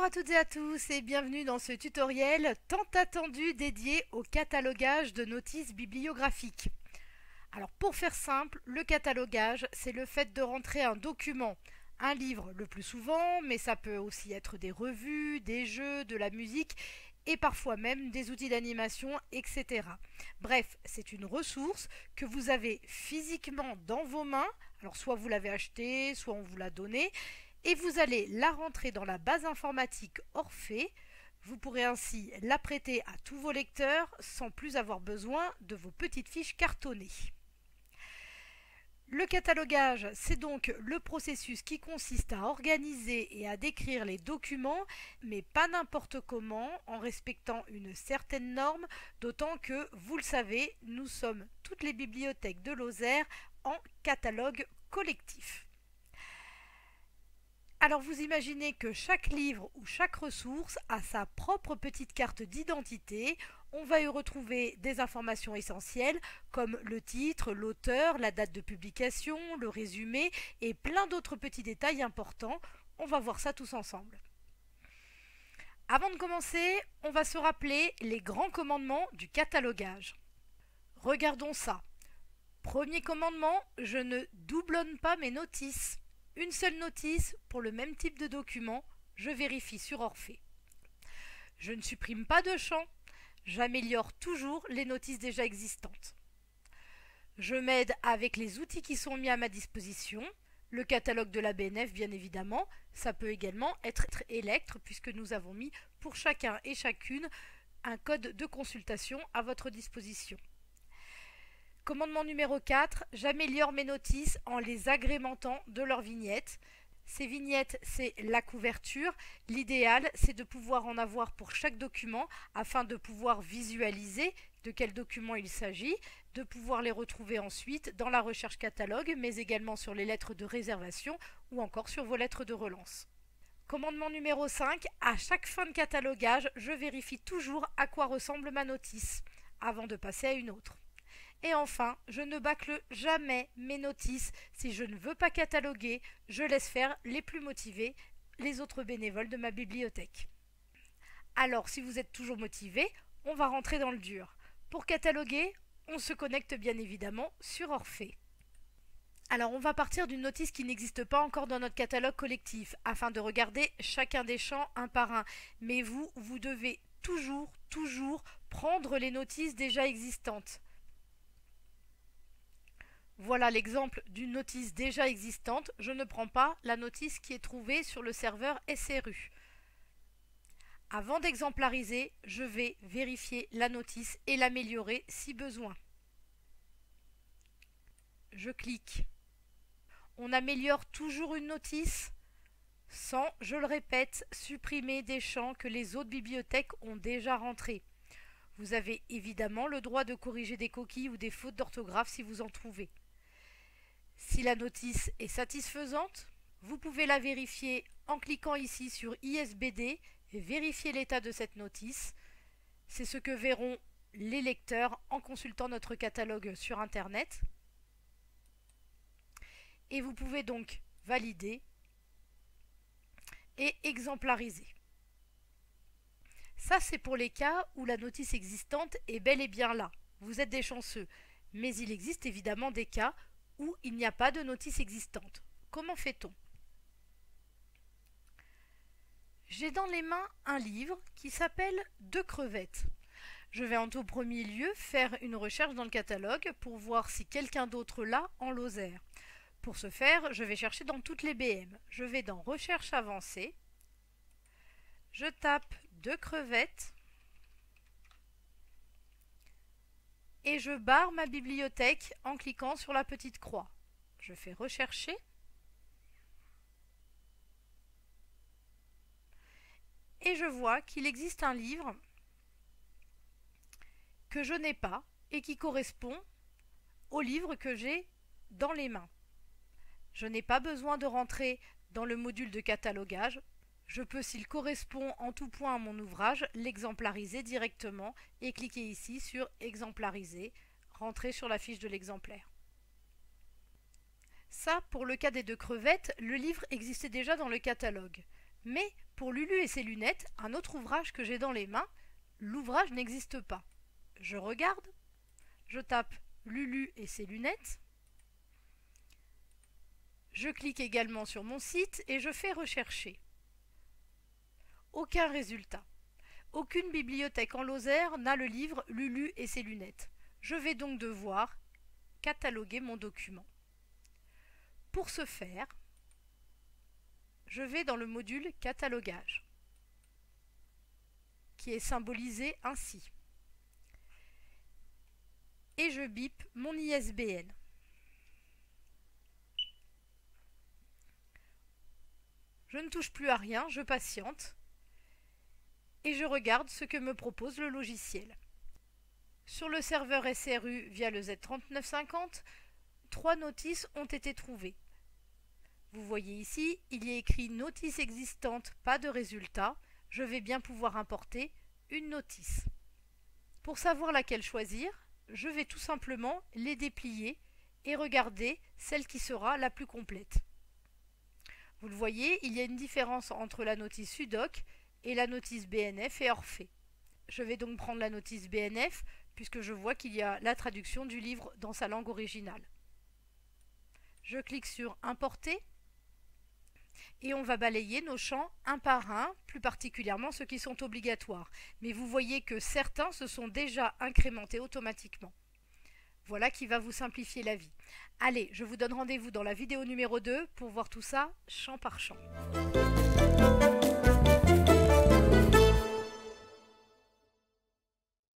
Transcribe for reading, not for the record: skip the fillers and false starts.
à toutes et à tous et bienvenue dans ce tutoriel tant attendu dédié au catalogage de notices bibliographiques. Alors pour faire simple, le catalogage, c'est le fait de rentrer un document, un livre le plus souvent, mais ça peut aussi être des revues, des jeux, de la musique et parfois même des outils d'animation, etc. Bref, c'est une ressource que vous avez physiquement dans vos mains, alors soit vous l'avez acheté, soit on vous l'a donné, et vous allez la rentrer dans la base informatique Orphée. Vous pourrez ainsi la prêter à tous vos lecteurs sans plus avoir besoin de vos petites fiches cartonnées. Le catalogage, c'est donc le processus qui consiste à organiser et à décrire les documents, mais pas n'importe comment, en respectant une certaine norme, d'autant que, vous le savez, nous sommes toutes les bibliothèques de Lozère en catalogue collectif. Alors vous imaginez que chaque livre ou chaque ressource a sa propre petite carte d'identité. On va y retrouver des informations essentielles comme le titre, l'auteur, la date de publication, le résumé et plein d'autres petits détails importants. On va voir ça tous ensemble. Avant de commencer, on va se rappeler les grands commandements du catalogage. Regardons ça. Premier commandement, je ne doublonne pas mes notices. Une seule notice pour le même type de document, je vérifie sur Orphée. Je ne supprime pas de champs, j'améliore toujours les notices déjà existantes. Je m'aide avec les outils qui sont mis à ma disposition, le catalogue de la BNF bien évidemment, ça peut également être Electre puisque nous avons mis pour chacun et chacune un code de consultation à votre disposition. Commandement numéro 4, j'améliore mes notices en les agrémentant de leurs vignettes. Ces vignettes, c'est la couverture. L'idéal, c'est de pouvoir en avoir pour chaque document afin de pouvoir visualiser de quel document il s'agit, de pouvoir les retrouver ensuite dans la recherche catalogue, mais également sur les lettres de réservation ou encore sur vos lettres de relance. Commandement numéro 5, à chaque fin de catalogage, je vérifie toujours à quoi ressemble ma notice avant de passer à une autre. Et enfin, je ne bâcle jamais mes notices. Si je ne veux pas cataloguer, je laisse faire les plus motivés, les autres bénévoles de ma bibliothèque. Alors, si vous êtes toujours motivé, on va rentrer dans le dur. Pour cataloguer, on se connecte bien évidemment sur Orphée. Alors, on va partir d'une notice qui n'existe pas encore dans notre catalogue collectif, afin de regarder chacun des champs un par un. Mais vous devez toujours prendre les notices déjà existantes. Voilà l'exemple d'une notice déjà existante. Je ne prends pas la notice qui est trouvée sur le serveur SRU. Avant d'exemplariser, je vais vérifier la notice et l'améliorer si besoin. Je clique. On améliore toujours une notice sans, je le répète, supprimer des champs que les autres bibliothèques ont déjà rentrés. Vous avez évidemment le droit de corriger des coquilles ou des fautes d'orthographe si vous en trouvez. Si la notice est satisfaisante, vous pouvez la vérifier en cliquant ici sur ISBD et vérifier l'état de cette notice. C'est ce que verront les lecteurs en consultant notre catalogue sur Internet. Et vous pouvez donc valider et exemplariser. Ça, c'est pour les cas où la notice existante est bel et bien là. Vous êtes des chanceux. Mais il existe évidemment des cas où il n'y a pas de notice existante. Comment fait-on? J'ai dans les mains un livre qui s'appelle Deux crevettes. Je vais en tout premier lieu faire une recherche dans le catalogue pour voir si quelqu'un d'autre l'a en Lozère. Pour ce faire, je vais chercher dans toutes les BM. Je vais dans Recherche avancée. Je tape Deux crevettes. Et je barre ma bibliothèque en cliquant sur la petite croix. Je fais rechercher. Et je vois qu'il existe un livre que je n'ai pas et qui correspond au livre que j'ai dans les mains. Je n'ai pas besoin de rentrer dans le module de catalogage. Je peux, s'il correspond en tout point à mon ouvrage, l'exemplariser directement et cliquer ici sur exemplariser, rentrer sur la fiche de l'exemplaire. Ça, pour le cas des Deux crevettes, le livre existait déjà dans le catalogue. Mais Pour Lulu et ses lunettes, un autre ouvrage que j'ai dans les mains, l'ouvrage n'existe pas. Je regarde, je tape Lulu et ses lunettes, je clique également sur mon site et je fais rechercher. Aucun résultat. Aucune bibliothèque en Lozère n'a le livre Lulu et ses lunettes. Je vais donc devoir cataloguer mon document. Pour ce faire, je vais dans le module Catalogage, qui est symbolisé ainsi. Et je bip mon ISBN. Je ne touche plus à rien, je patiente et je regarde ce que me propose le logiciel. Sur le serveur SRU via le Z3950, 3 notices ont été trouvées. Vous voyez ici, il y a écrit notice existante, pas de résultat. Je vais bien pouvoir importer une notice. Pour savoir laquelle choisir, je vais tout simplement les déplier et regarder celle qui sera la plus complète. Vous le voyez, il y a une différence entre la notice SUDOC et la notice BNF et Orphée. Je vais donc prendre la notice BNF puisque je vois qu'il y a la traduction du livre dans sa langue originale. Je clique sur Importer et on va balayer nos champs un par un, plus particulièrement ceux qui sont obligatoires. Mais vous voyez que certains se sont déjà incrémentés automatiquement. Voilà qui va vous simplifier la vie. Allez, je vous donne rendez-vous dans la vidéo numéro 2 pour voir tout ça champ par champ.